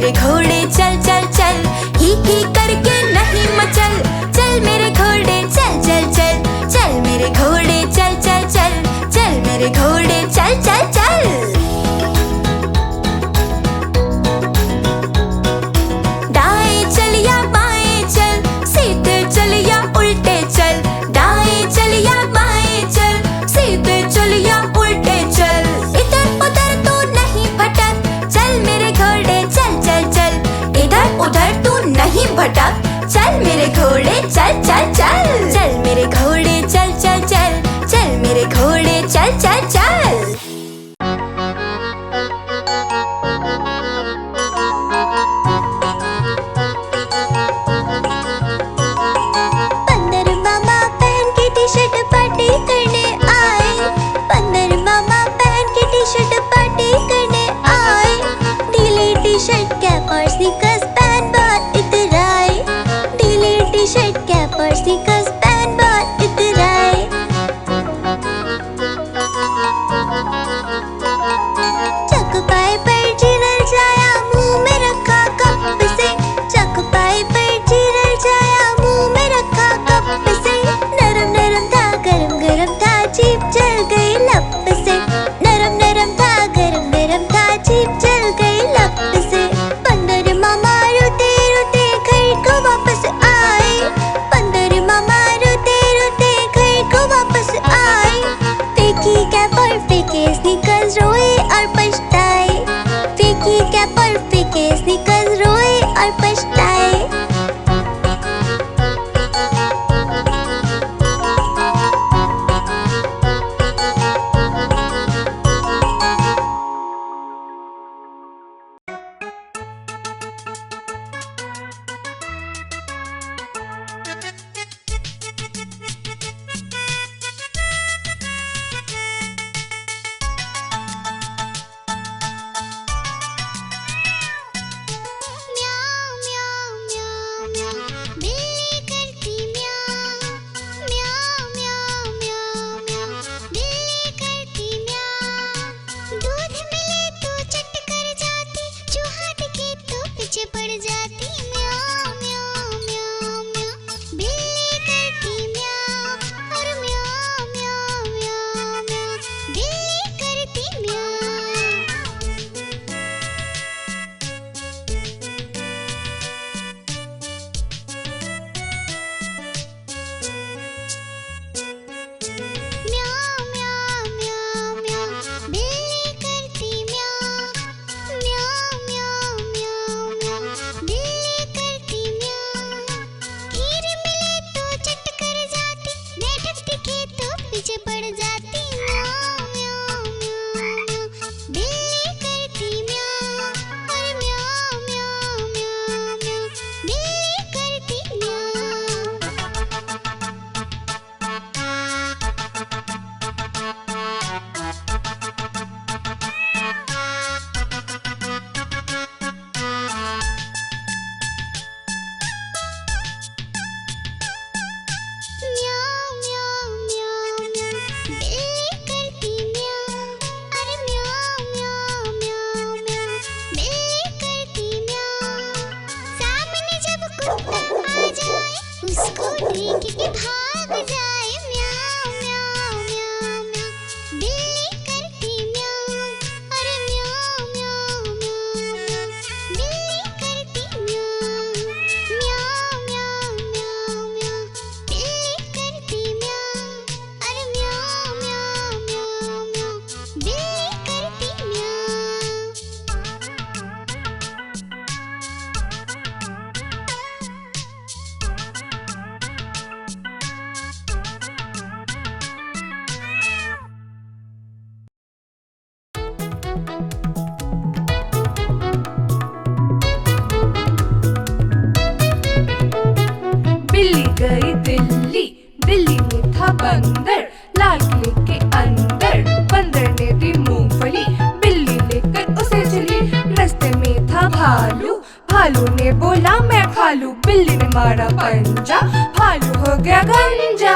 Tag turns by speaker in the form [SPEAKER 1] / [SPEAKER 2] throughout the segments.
[SPEAKER 1] मेरे घोड़े चल चल चल, ही करके नहीं मचल। चल मेरे घोड़े चल चल चल, चल मेरे घोड़े चल चल चल, चल मेरे घोड़े चल चल चल। दाएं चल या बाएं चल, सीधे चल या उल्टे चल। दाएं चल या बाएं चल, सीधे चल या उल्टे चल। इधर उधर तू नहीं भटक, चल मेरे घोड़े चल चल चल। इधर उधर तू नहीं भटक, चल मेरे घोड़े चल चल चल। चल मेरे घोड़े चल चल चल, चल मेरे घोड़े चल चल चल।
[SPEAKER 2] गई दिल्ली, दिल्ली में था बंदर, लाल किले के अंदर। बंदर ने दी मूंगफली, बिल्ली लेकर उसे चली। रास्ते में था भालू, भालू ने बोला मैं खा लूं। बिल्ली ने मारा पंजा, भालू हो गया गंजा।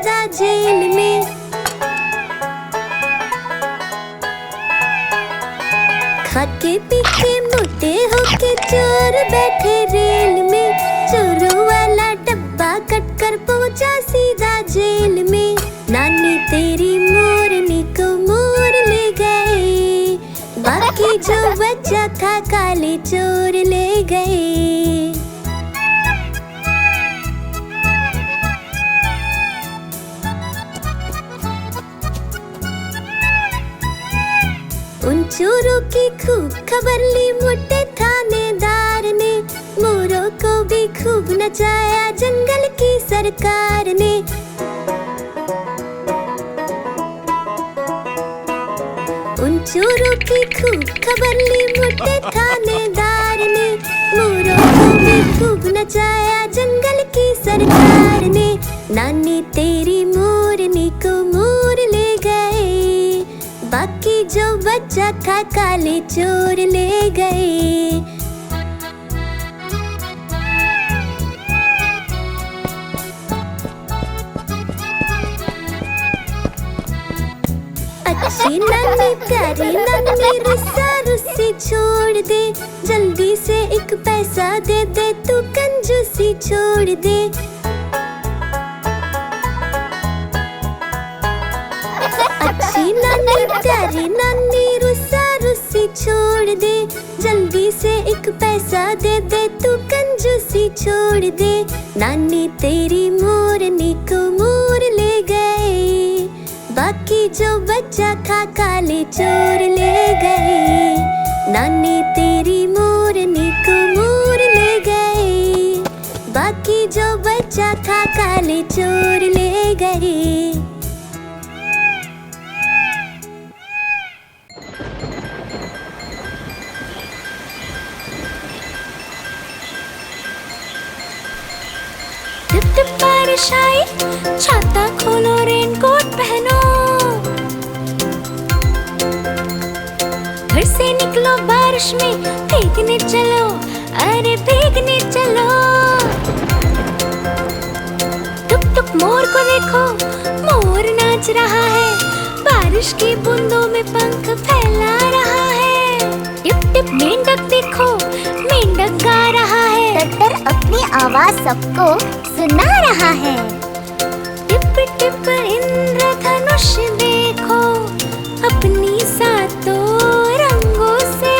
[SPEAKER 1] सीधा जेल में। खाके पी के मोटे होके चोर बैठे रेल में। चोरों वाला डब्बा कट कर पहुंचा सीधा जेल में। नानी तेरी मोरनी को मोर ले गए, बाकी जो बचा था काले चोर ले गए। उन चोरों की खूब खबर ली मोटे थानेदार ने। मोरों को भी खूब नचाया जंगल की सरकार ने। उन चोरों की खूब खबर ली मोटे थानेदार ने। मोरों को भी खूब नचाया जंगल की सरकार ने। नानी तेरी मोरनी को मोर ले गए, बाकी जो बचा था काले चोर ले गए। अच्छी नानी प्यारी नानी रुस्सा रुस्सी छोड़ दे। जल्दी से एक पैसा दे दे, तू कंजूसी छोड़ दे। अच्छी नानी प्यारी नानी रुस्सा रुस्सी छोड़ दे। जल्दी से एक पैसा दे दे, तू कंजूसी छोड़ दे। नानी तेरी मोरनी को मोर ले गए, बाकी जो बचा था काले चोर ले गए। नानी तेरी मोरनी को मोर ले गए, बाकी जो बचा था काले चोर ले गए। टिप टिप बारिश आई, छाता खोलो रेनकोट पहनो। घर से निकलो बारिश में, भीगने चलो, अरे भीगने चलो। टुक टुक मोर को देखो, मोर नाच रहा है, बारिश की बूंदों में पंख फैला रहा है। टिप टिप मेंढक देखो, मेंढक गा रहा है,
[SPEAKER 3] टट्टर अपनी आवाज सबको सुना रहा है।
[SPEAKER 1] टिप टिप इंद्रधनुष देखो, अपनी सातों रंगों से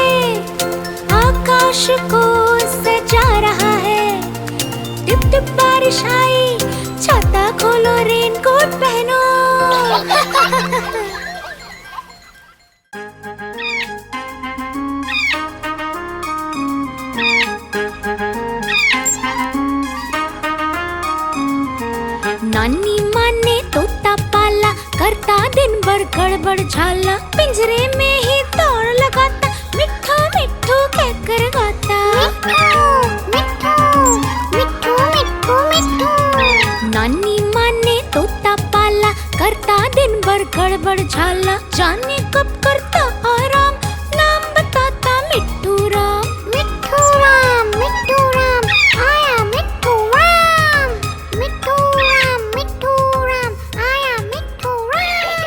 [SPEAKER 1] आकाश को सजा रहा है। टिप टिप बारिश आई, छाता खोलो रेनकोट पहनो। नानी माँ ने तोता पाला, करता दिन भर गड़बड़ झाला। पिंजरे में ही दौड़ लगाता, मिट्ठू मिट्ठू कहकर गाता।
[SPEAKER 3] मिट्ठू मिट्ठू मिट्ठू मिट्ठू।
[SPEAKER 1] नानी माँ ने तोता पाला, करता दिन भर गड़बड़ झाला। जाने कब करता आराम, नाम बताता मिट्ठू राम।
[SPEAKER 3] मिट्ठू राम आया मिट्ठू राम। मिट्ठू राम आया मिट्ठू राम।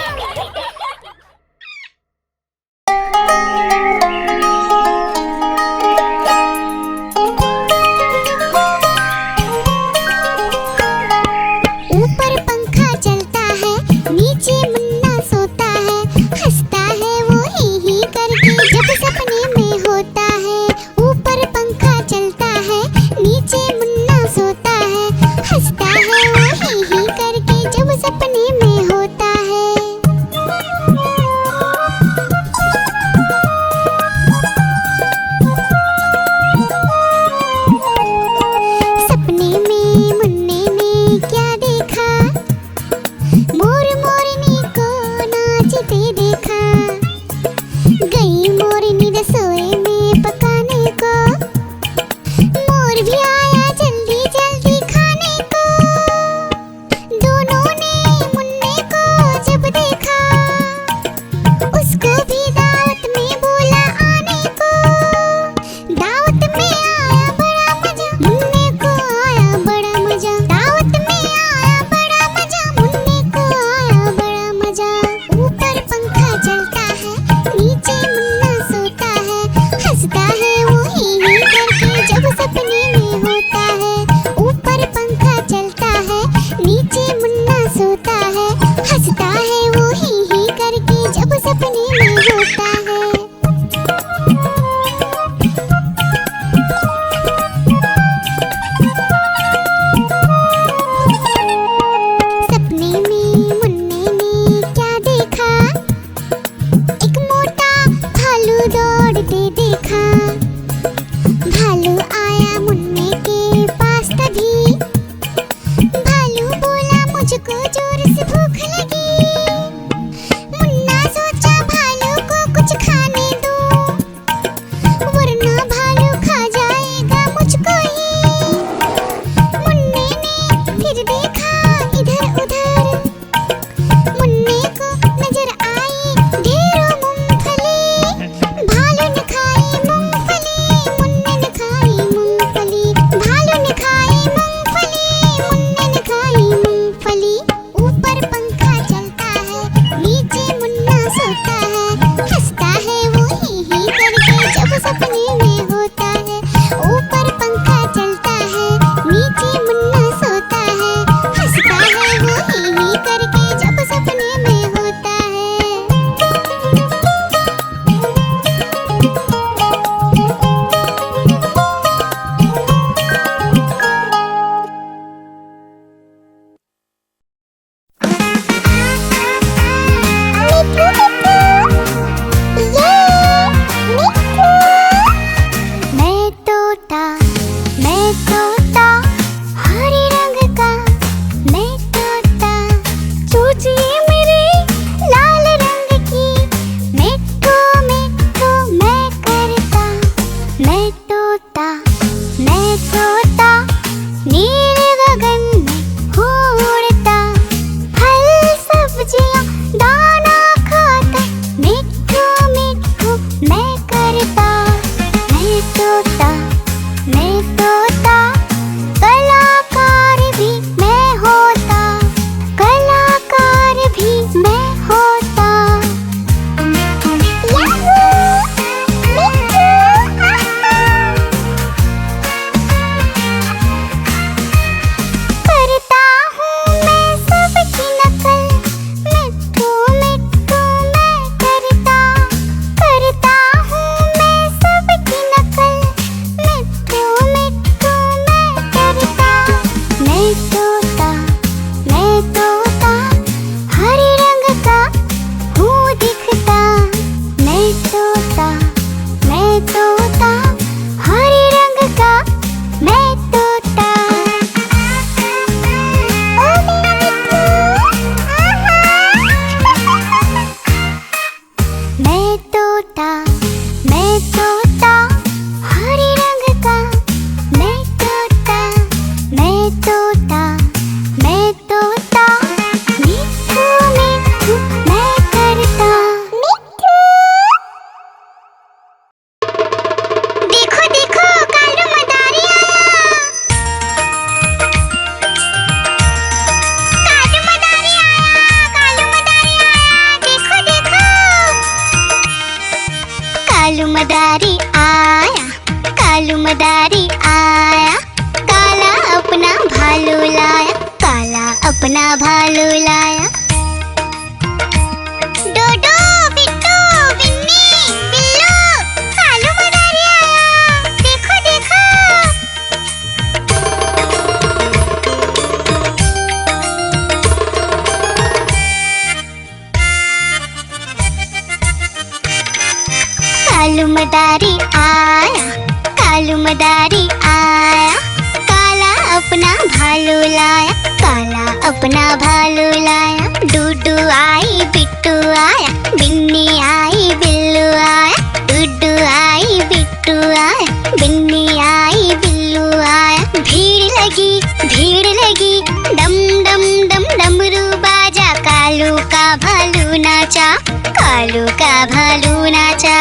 [SPEAKER 3] भालू लाया, काला अपना भालू लाया। डूडू आई बिट्टू आया, बिन्नी आई बिल्लू आया। डूडू आई बिट्टू आया, बिन्नी आई बिल्लू आया। भीड़ लगी, डम डम डम डमरू बाजा। कालू का भालू नाचा, कालू का भालू नाचा।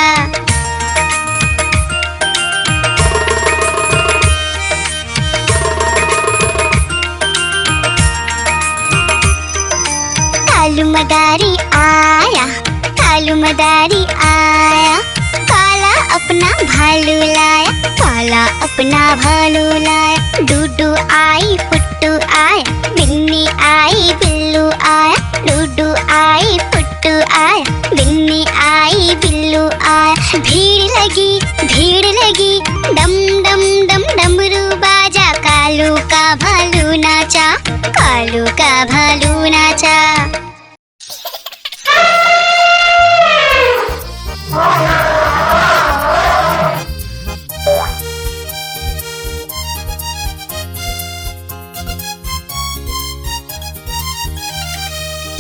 [SPEAKER 3] कालू मदारी आया, कालू मदारी आया। काला अपना भालू लाया, काला अपना भालू लाया। डूडू आई पुट्टू आया, बिन्नी आई बिल्लू आया। डूडू आई पुट्टू आया, बिन्नी आई बिल्लू आया। भीड़ लगी, डम डम डम डमरू बाजा। कालू का भालू नाचा, कालू का भालू नाचा।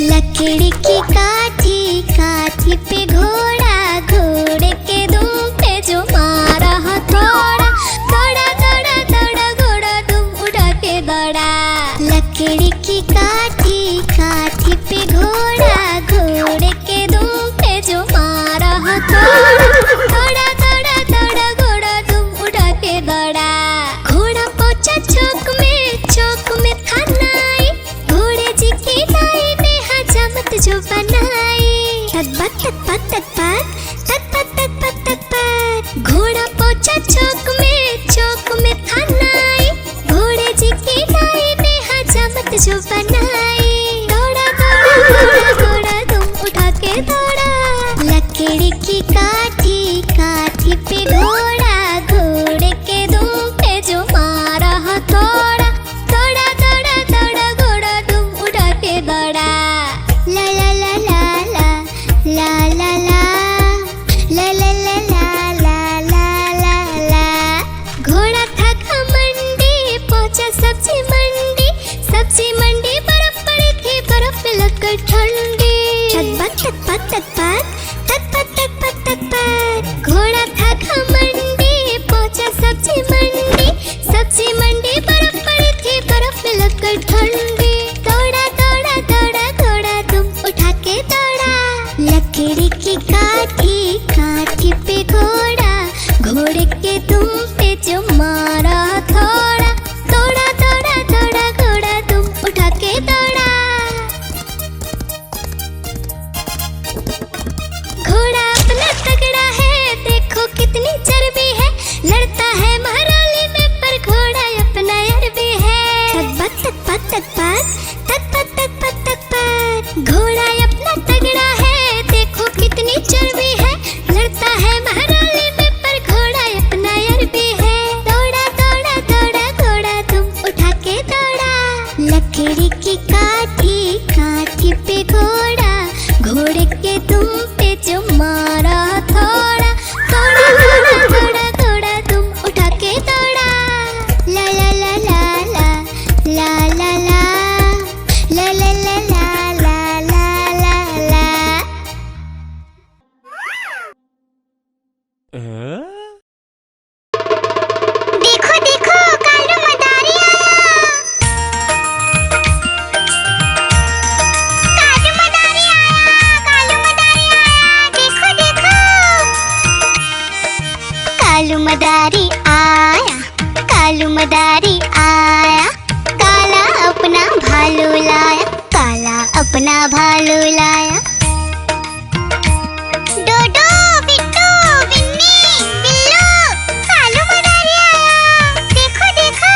[SPEAKER 3] लकड़ी की काठी, काठी पे घोड़ा, घोड़े के दुम पे जो मारा हथौड़ा। दौड़ा दौड़ा दौड़ा घोड़ा दुम उड़ा के दौड़ा। लकड़ी की काठी, काठी पे घोड़ा, घोड़े के दुम पे जो मारा हथौड़ा। दौड़ा दौड़ा दौड़ा घोड़ा दुम उड़ा के दौड़ा। घोड़ा पहुंचा चौक में था नाई। घोड़े जी की दाई ने हजामत जो बनाई। तत्पत तत्पत तत्पत तत्पत तत्पत तत्पत। घोड़ा पहुंचा चौक में था नाई। घोड़े जी की दाई ने हजामत जो बनाई। दौड़ा दौड़ा दौड़ा घोड़ा तुम उठा के दौड़ा। लकड़ी की काठी, काठी पे घोड़ा, घोड़े के दुम पे जो मारा हथौड़ा। दौड़ा दौड़ा दौड़ा घोड़ा तुम उठा के दौड़ा। ला ला ला ला ला ला ला ला ला ला ला ला ला ला ला। घोड़ा था घमंडी, पहुंचा सब्जी मंडी। सब्जी मंडी बर्फ पड़ी थी, बर्फ में लगकर ठंडी। तत्पत तत्पत तत्पत तत्पत तत्पत तत्पत। घोड़ा था घमंडी, पहुंचा सब्जी मंडी। सब्जी मंडी बर्फ पड़ी थी, बर्फ में लगकर ठंडी। दौड़ा दौड़ा दौड़ा घोड़ा तुम उठा के दौड़ा। लकड़ी की काठी, काठी पे घोड़ा, घोड़े के तुम पे जो मारा हथौड़ा। दौड़ा दौड़ा दौड़ा घोड़ा तुम उठा के दौड़ा। घोड़ा अपना तगड़ा है, देखो कितनी चर्बी है। लड़ता है महाराली में, पर घोड़ा अपना अरबी है। तत्पत तत्पत तत्पत तत्पत तत्पत। घोड़ा अपना तगड़ा है, देखो कितनी चर्बी है। लड़ता है महाराली में, पर घोड़ा अपना अरबी है। दौड़ा दौड़ा दौड़ा घोड़ा तुम उठा के दौड़ा। लकड़ी की काठी, काठी पे घोड़ा, घोड़े के तुम पे जो मारा हथौड़ा। दौड़ा दौड़ा दौड़ा घोड़ा तुम उठा के दौड़ा। ला ला ला ला ला ला ला ला ला ला ला ला ला ला ला। देखो देखो कालू मदारी आया। कालू मदारी आया, कालू मदारी आया। देखो देखो कालू मदारी आया, कालू मदारी आया। काला अपना भालू लाया, काला अपना भालू लाया। डोडो बिट्टू बिन्नी बिल्लू, कालू मदारी आया। देखो देखो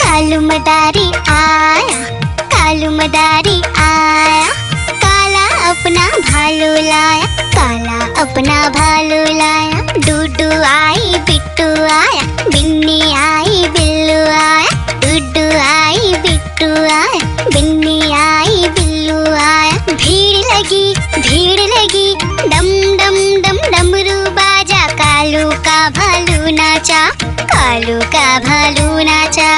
[SPEAKER 3] कालू मदारी आया, कालू मदारी आया। काला अपना भालू लाया, काला अपना भालू लाया। डूडू आई बिट्टू आया, बिन्नी आई बिल्लू आया। डूडू आई बिट्टू आया, बिन्नी आई बिल्लू आया। भीड़ लगी भीड़ लगी, डम डम डम डमरू बाजा, कालू का भालू नाचा, कालू का भालू नाचा।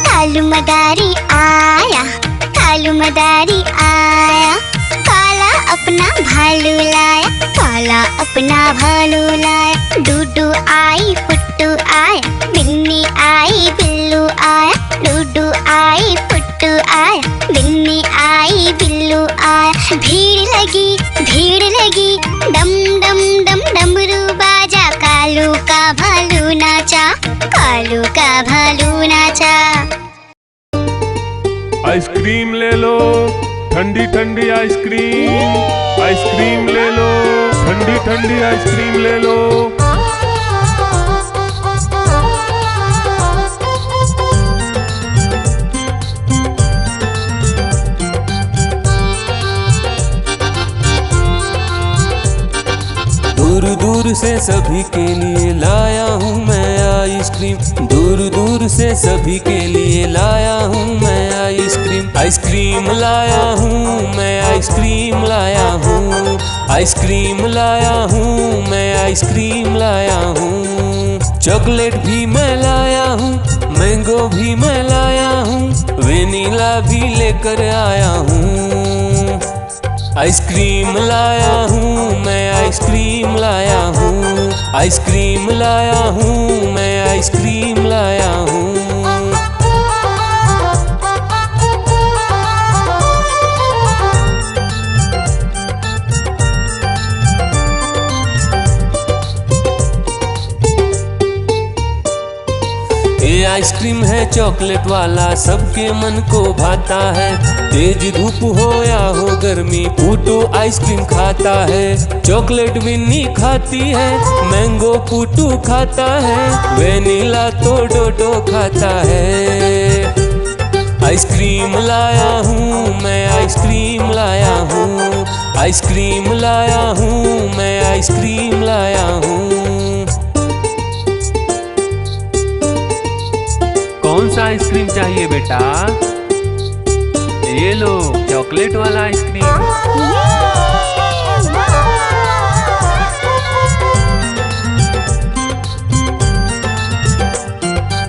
[SPEAKER 3] कालू मदारी आया, कालू मदारी आया, काला अपना भालू लाया, काला अपना भालू लाया। डूडू आई पुट्टू आया, बिन्नी आई बिल्लू आया, डूडू आई पुट्टू आया, बिन्नी आई बिल्लू आया। भीड़ लगी डम डम डम डमरू बाजा, कालू का भालू नाचा, कालू का भालू नाचा।
[SPEAKER 4] आइसक्रीम ले लो, ठंडी ठंडी आइसक्रीम, आइसक्रीम ले लो, ठंडी ठंडी आइसक्रीम ले लो।
[SPEAKER 5] दूर दूर से सभी के लिए लाया हूँ मैं आइसक्रीम, दूर दूर से सभी के लिए लाया हूँ मैं आइसक्रीम। आइसक्रीम लाया हूँ मैं, आइसक्रीम लाया हूँ, आइसक्रीम लाया हूँ मैं, आइसक्रीम लाया हूँ। चॉकलेट भी मैं लाया हूँ, मैंगो भी मैं लाया हूँ, वेनिला भी लेकर आया हूँ। आइसक्रीम लाया हूँ मैं, आइसक्रीम लाया हूँ, आइसक्रीम लाया हूँ मैं, आइसक्रीम लाया हूँ। ये आइसक्रीम है चॉकलेट वाला, सबके मन को भाता है। तेज धूप हो या हो गर्मी, पूटू आइसक्रीम खाता है। चॉकलेट विन्नी खाती है, मैंगो पूटू खाता है, वेनिला तो डोडो खाता है। आइसक्रीम लाया हूँ मैं, आइसक्रीम लाया हूँ, आइसक्रीम लाया हूँ मैं, आइसक्रीम लाया हूँ।
[SPEAKER 6] कौन सा आइसक्रीम चाहिए बेटा? ये लो चॉकलेट वाला आइसक्रीम।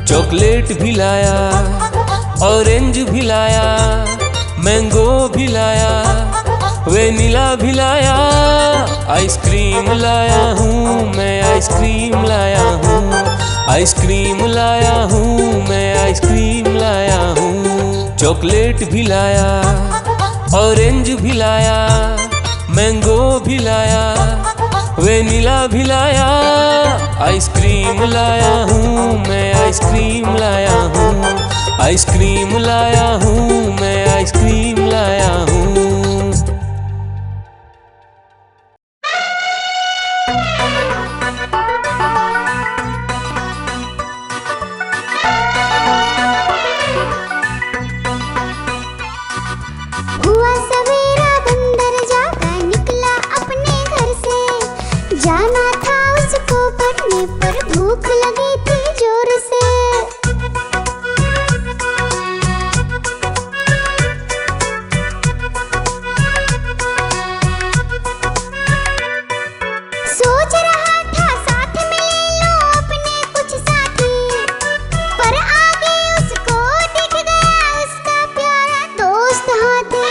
[SPEAKER 5] चॉकलेट भी लाया, ऑरेंज भी लाया, मैंगो भी लाया, वेनिला भी लाया। आइसक्रीम लाया हूँ मैं, आइसक्रीम लाया हूँ, आइसक्रीम लाया हूँ मैं, आइसक्रीम लाया हूँ। चॉकलेट भी लाया, ऑरेंज भी लाया, मैंगो भी लाया, वेनिला भी लाया। आइसक्रीम लाया हूँ मैं, आइसक्रीम लाया हूँ, आइसक्रीम लाया हूँ मैं, आइसक्रीम लाया हूँ।
[SPEAKER 3] हुआ सवेरा बंदर जागा निकला अपने घर से, जाना था उसको पढ़ने पर भूख लगी थी जोर से। सोच रहा था साथ में ले लो अपने कुछ साथी, पर आगे उसको दिख गया उसका प्यारा दोस्त हाथी।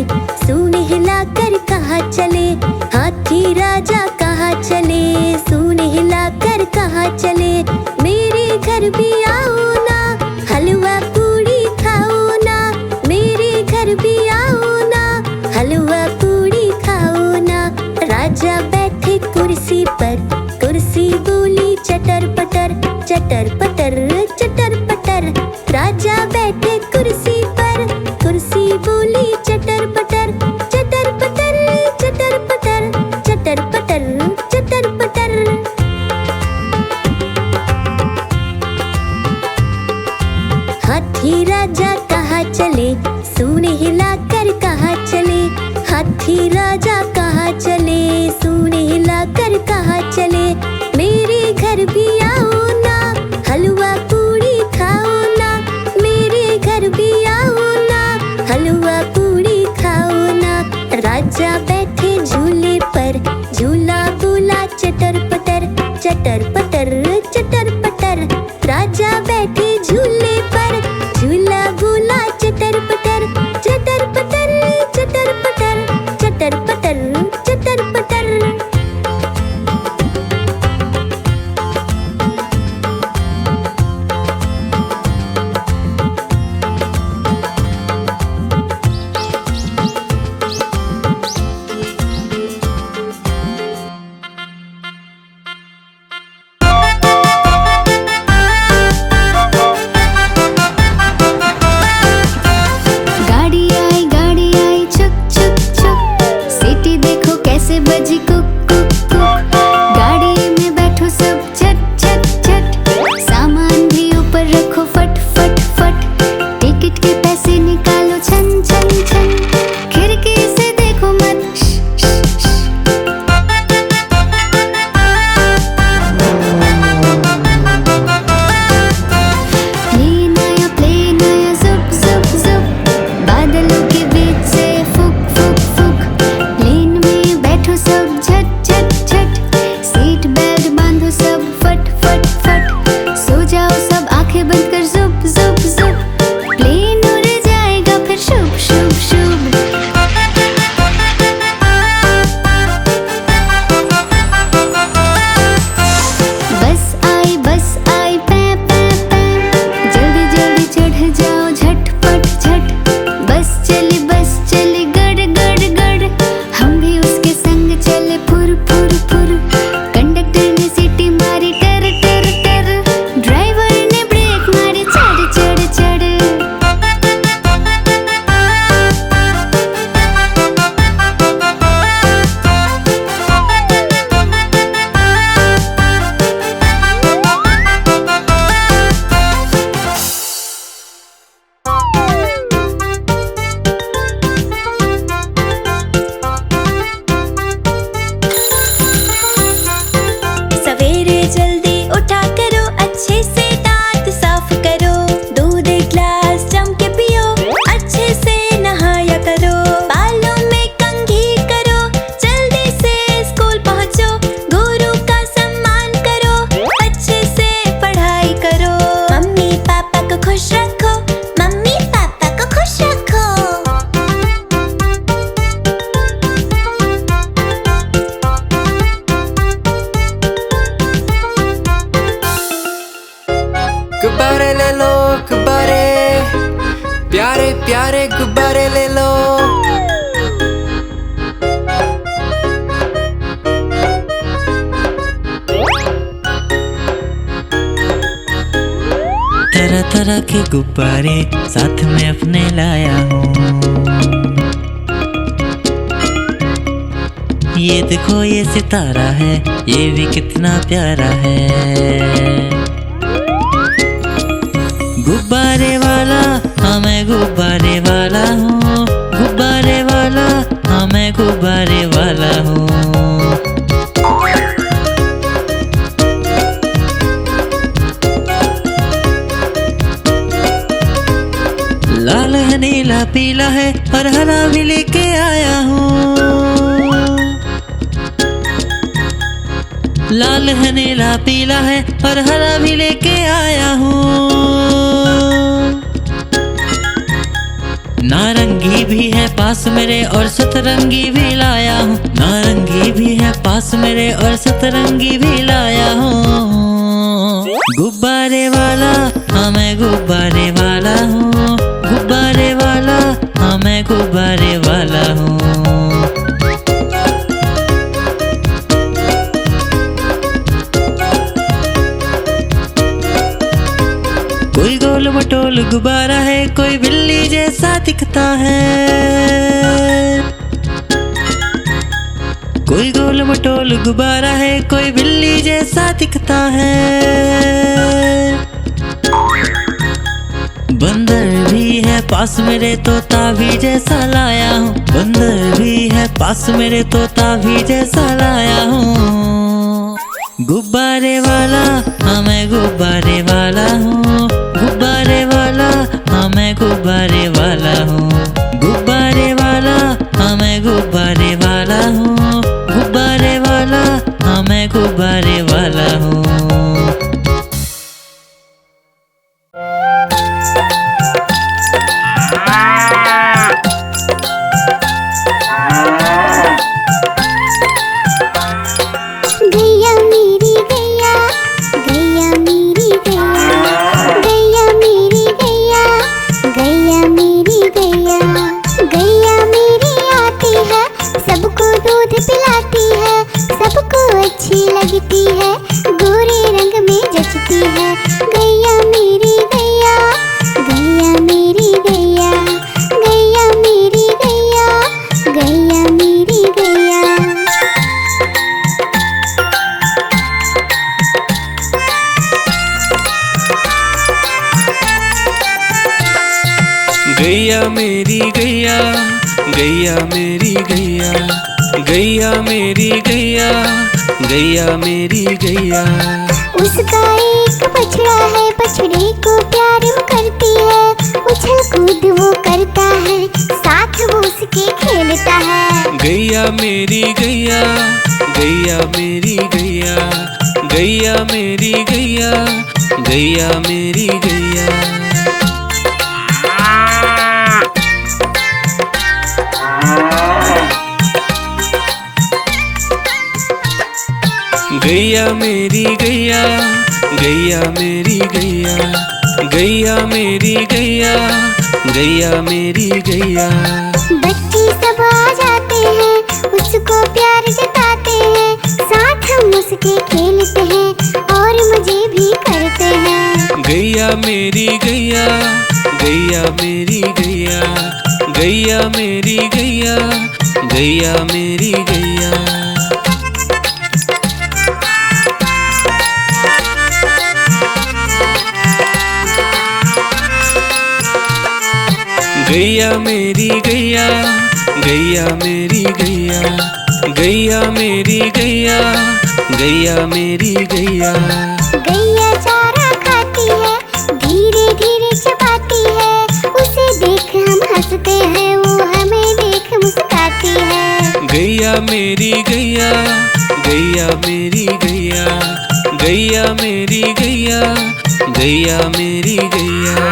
[SPEAKER 1] सूंड हिलाकर कहाँ चले, हाथी राजा कहाँ चले, सूंड हिलाकर कहाँ चले। मेरे घर भी आओ ना, हलवा पूड़ी खाओ ना, मेरे घर भी आओ ना, हलवा पूड़ी खाओ ना। राजा बैठे कुर्सी पर, कुर्सी बोली चटर पटर, चटर पटर चटर पटर। राजा बैठे कुर्सी पर, कुर्सी बोली चटर पटर, चटर पटर चटर पटर, चटर पटर चटर पटर। हाथी राजा कहाँ चले, सूंड हिलाकर कहाँ चले, हाथी राजा कहाँ चले, सूंड हिलाकर कहाँ चले। मेरे घर भी आओ ना, हलवा पूड़ी खाओ ना, मेरे घर भी आओ ना, हलवा पूड़ी खाओ ना। राजा बैठे झूले पर, झूला बोला चटर पटर, चटर पटर चटर पटर। राजा बैठे झूले पर, झूला बोला चटर पटर, चटर पटर चटर पटर, चटर पटर चटर पटर। गाड़ी आई छुक छुक छुक, सीटी देखो कैसे बजी कुक कुक कुक। गाड़ी में बैठो सब झट झट झट, सामान भी ऊपर रखो फट फट फट। टिकट के पैसे निकालो छन छन छन, खिड़की से देखो मत श श श। प्लेन आया जुप जुप जुप, बादलों के बीच से फुक फुक फुक। प्लेन में बैठो सब झट झट झट, सीट बेल्ट बांधो सब फट फट फट। सो जाओ सब आंखें बंद कर जुप जुप जुप, प्लेन उड़ जाएगा फिर शुभ शुभ शुभ। बस आई पै पै पै, जल्दी जल्दी चढ़ जाओ झटपट झट। बस चली गड़ गड़ गड़, हम भी उसके संग चले फुर फुर फुर। कंडक्टर ने सीटी मारी टर टर टर, ड्राइवर ने ब्रेक मारी चढ़ चढ़ चढ़। सवेरे जल्दी उठा करो, अच्छे से दांत साफ करो, दूध एक ग्लास जम के पियो, अच्छे से नहाया करो। बालों में कंघी करो, जल्दी से स्कूल पहुंचो, गुरु का सम्मान करो, अच्छे से पढ़ाई करो। मम्मी पापा को खुश रखो, मम्मी पापा को खुश रखो।
[SPEAKER 7] गुब्बारे ले लो गुब्बारे, प्यारे प्यारे गुब्बारे ले लो।
[SPEAKER 8] तरह तरह के गुब्बारे साथ में अपने लाया हूँ। ये देखो ये सितारा है, ये भी कितना प्यारा है। गुब्बारे वाला हाँ मैं गुब्बारे वाला हूँ, गुब्बारे वाला हाँ मैं गुब्बारे वाला हूँ। लाल है नीला पीला है और हरा भी लेके आया हूँ। लाल है नीला पीला है और हरा भी लेके आया हूँ। नारंगी भी है पास मेरे और सतरंगी भी लाया हूँ। नारंगी भी है पास मेरे और सतरंगी भी लाया हूँ। गुब्बारे वाला हाँ मैं गुब्बारे वाला हूँ। गुब्बारे वाला हाँ मैं गुब्बारे वाला हूँ। कोई गोल मटोल गुब्बारा है, कोई बिल्ली जैसा दिखता है। कोई गोल मटोल गुब्बारा है, कोई बिल्ली जैसा दिखता है। बंदर भी है पास मेरे, तोता भी जैसा लाया हूँ। बंदर भी है पास मेरे, तोता भी जैसा लाया हूँ। गुब्बारे वाला हाँ मैं गुब्बारे वाला हूँ। गुब्बारे वाला हाँ मैं गुब्बारे वाला हूँ। गुब्बारे वाला हाँ मैं गुब्बारे वाला हूँ। गुब्बारे वाला हाँ मैं गुब्बारे वाला हूँ।
[SPEAKER 3] गैया मेरी गैया, गैया मेरी गैया, गैया मेरी गैया, गैया मेरी गैया। गैया मेरी आती है, सबको दूध पिलाती है, सबको अच्छी लगती है, गोरे रंग में जचती है। गैया मेरी गैया, गैया मेरी गैया, गैया मेरी गैया, गैया मेरी गैया।
[SPEAKER 5] गैया मेरी गैया, गैया मेरी गैया, गैया मेरी गैया, गैया मेरी गैया।
[SPEAKER 3] उसका एक बछड़ा है, बछड़े को प्यार वो करती है, उछल कूद वो करता है, साथ वो उसके खेलता है।
[SPEAKER 5] गैया मेरी गैया, गैया मेरी गैया, गैया मेरी गैया, गैया मेरी गैया। गैया मेरी गैया, गैया मेरी गैया, गैया मेरी गैया, गैया मेरी गैया।
[SPEAKER 3] बच्चे सब आ जाते हैं, उसको प्यार जताते हैं, साथ हम उसके खेलते हैं और मजे भी करते हैं।
[SPEAKER 5] गैया मेरी गैया, गैया मेरी गैया, गैया मेरी गैया, गैया मेरी गैया। गैया मेरी गैया, गैया मेरी गैया, गैया मेरी गैया, गैया मेरी गैया।
[SPEAKER 3] गैया चारा खाती है, धीरे धीरे चबाती है, उसे देख हम हंसते हैं, वो हमें देख मुस्कुराती है।
[SPEAKER 5] गैया मेरी गैया, गैया मेरी गैया, गैया मेरी गैया, गैया मेरी गैया।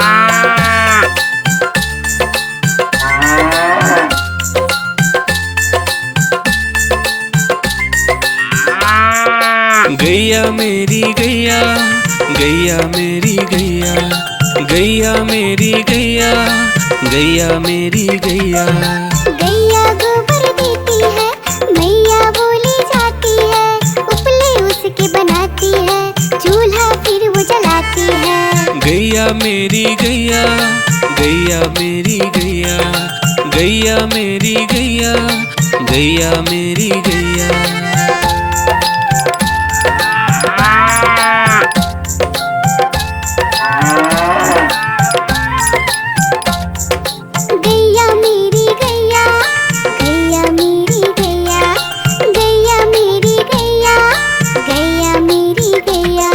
[SPEAKER 5] गैया मेरी गैया, गैया मेरी गैया, गैया मेरी गैया, गैया मेरी गैया।
[SPEAKER 3] गैया गोबर देती है, मैया बोली जाती है, उपले उसके बनाती है, चूल्हा फिर वो जलाती है।
[SPEAKER 5] गैया मेरी गैया, गैया मेरी गैया, गैया मेरी गैया, गैया मेरी गैया।
[SPEAKER 3] गैया मेरी गैया, गैया मेरी गैया, गैया मेरी गैया, गैया मेरी गैया।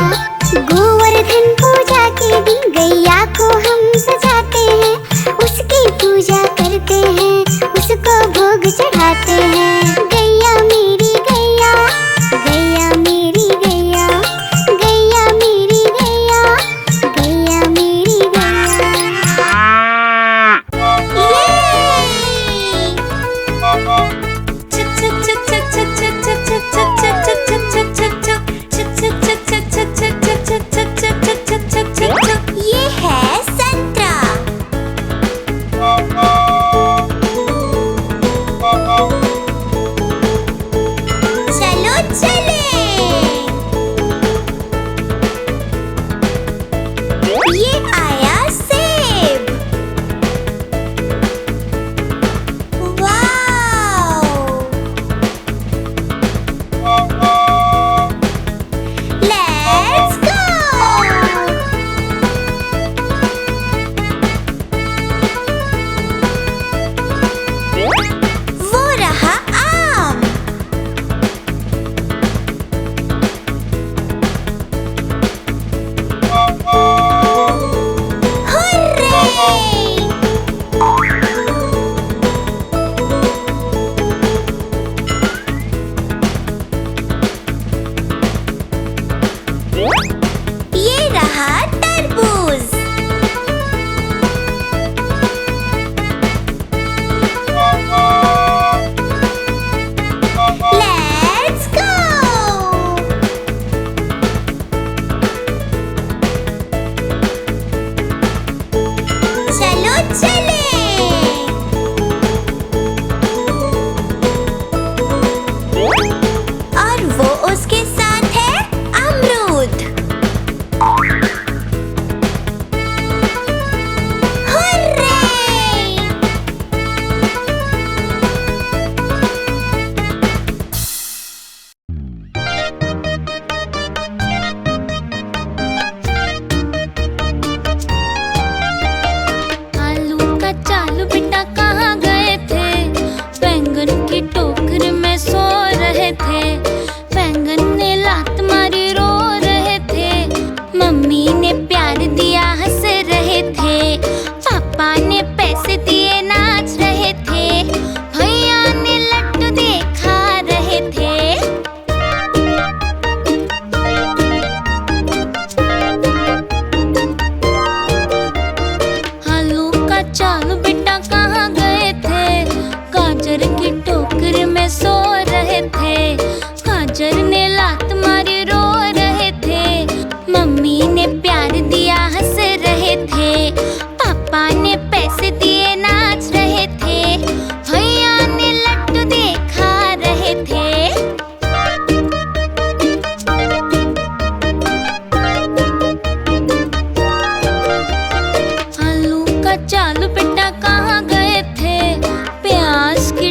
[SPEAKER 3] गोवर्धन पूजा के दिन गैया को हम सजाते हैं, उसकी पूजा करते हैं, उसको भोग चढ़ाते हैं। गैया मेरी गैया, गैया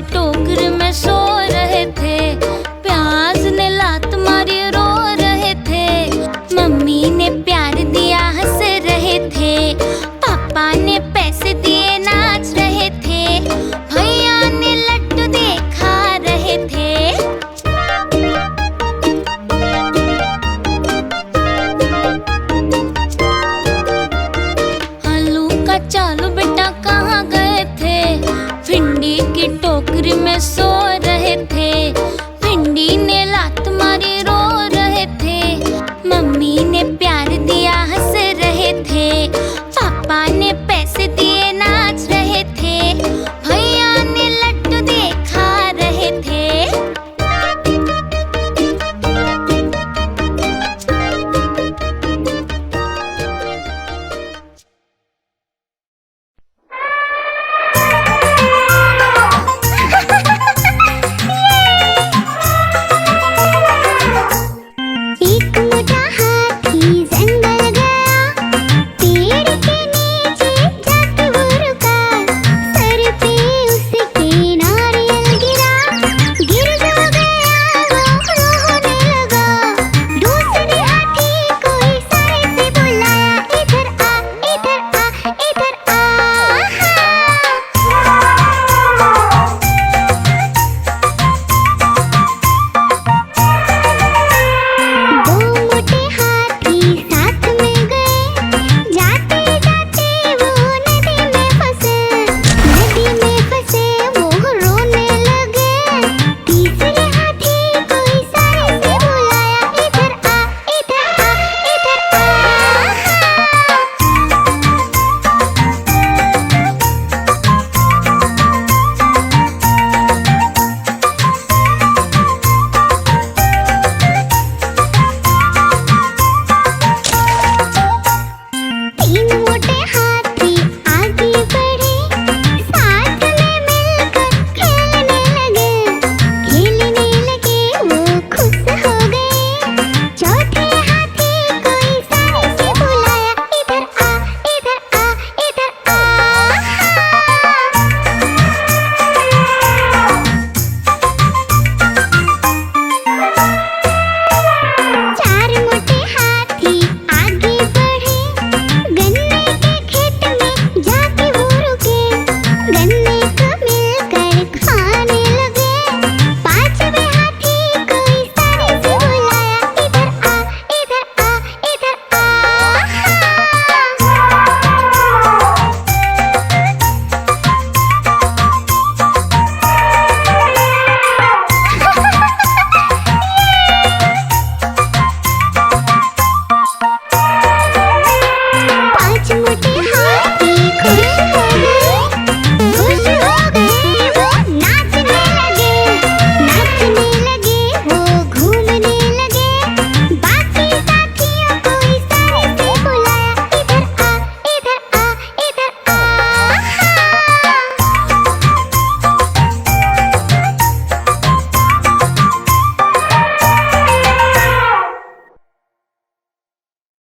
[SPEAKER 1] टोकरी में सो रहे थे। प्याज ने लात मारी रो रहे थे। मम्मी ने प्यार दिया हंस रहे थे। पापा ने पैसे दिए नाच रहे थे। भैया ने लड्डू दिए खा रहे थे। आलू का चालू बेटा कहाँ गए थे? भिंडी की टोकरी में सो रहे थे।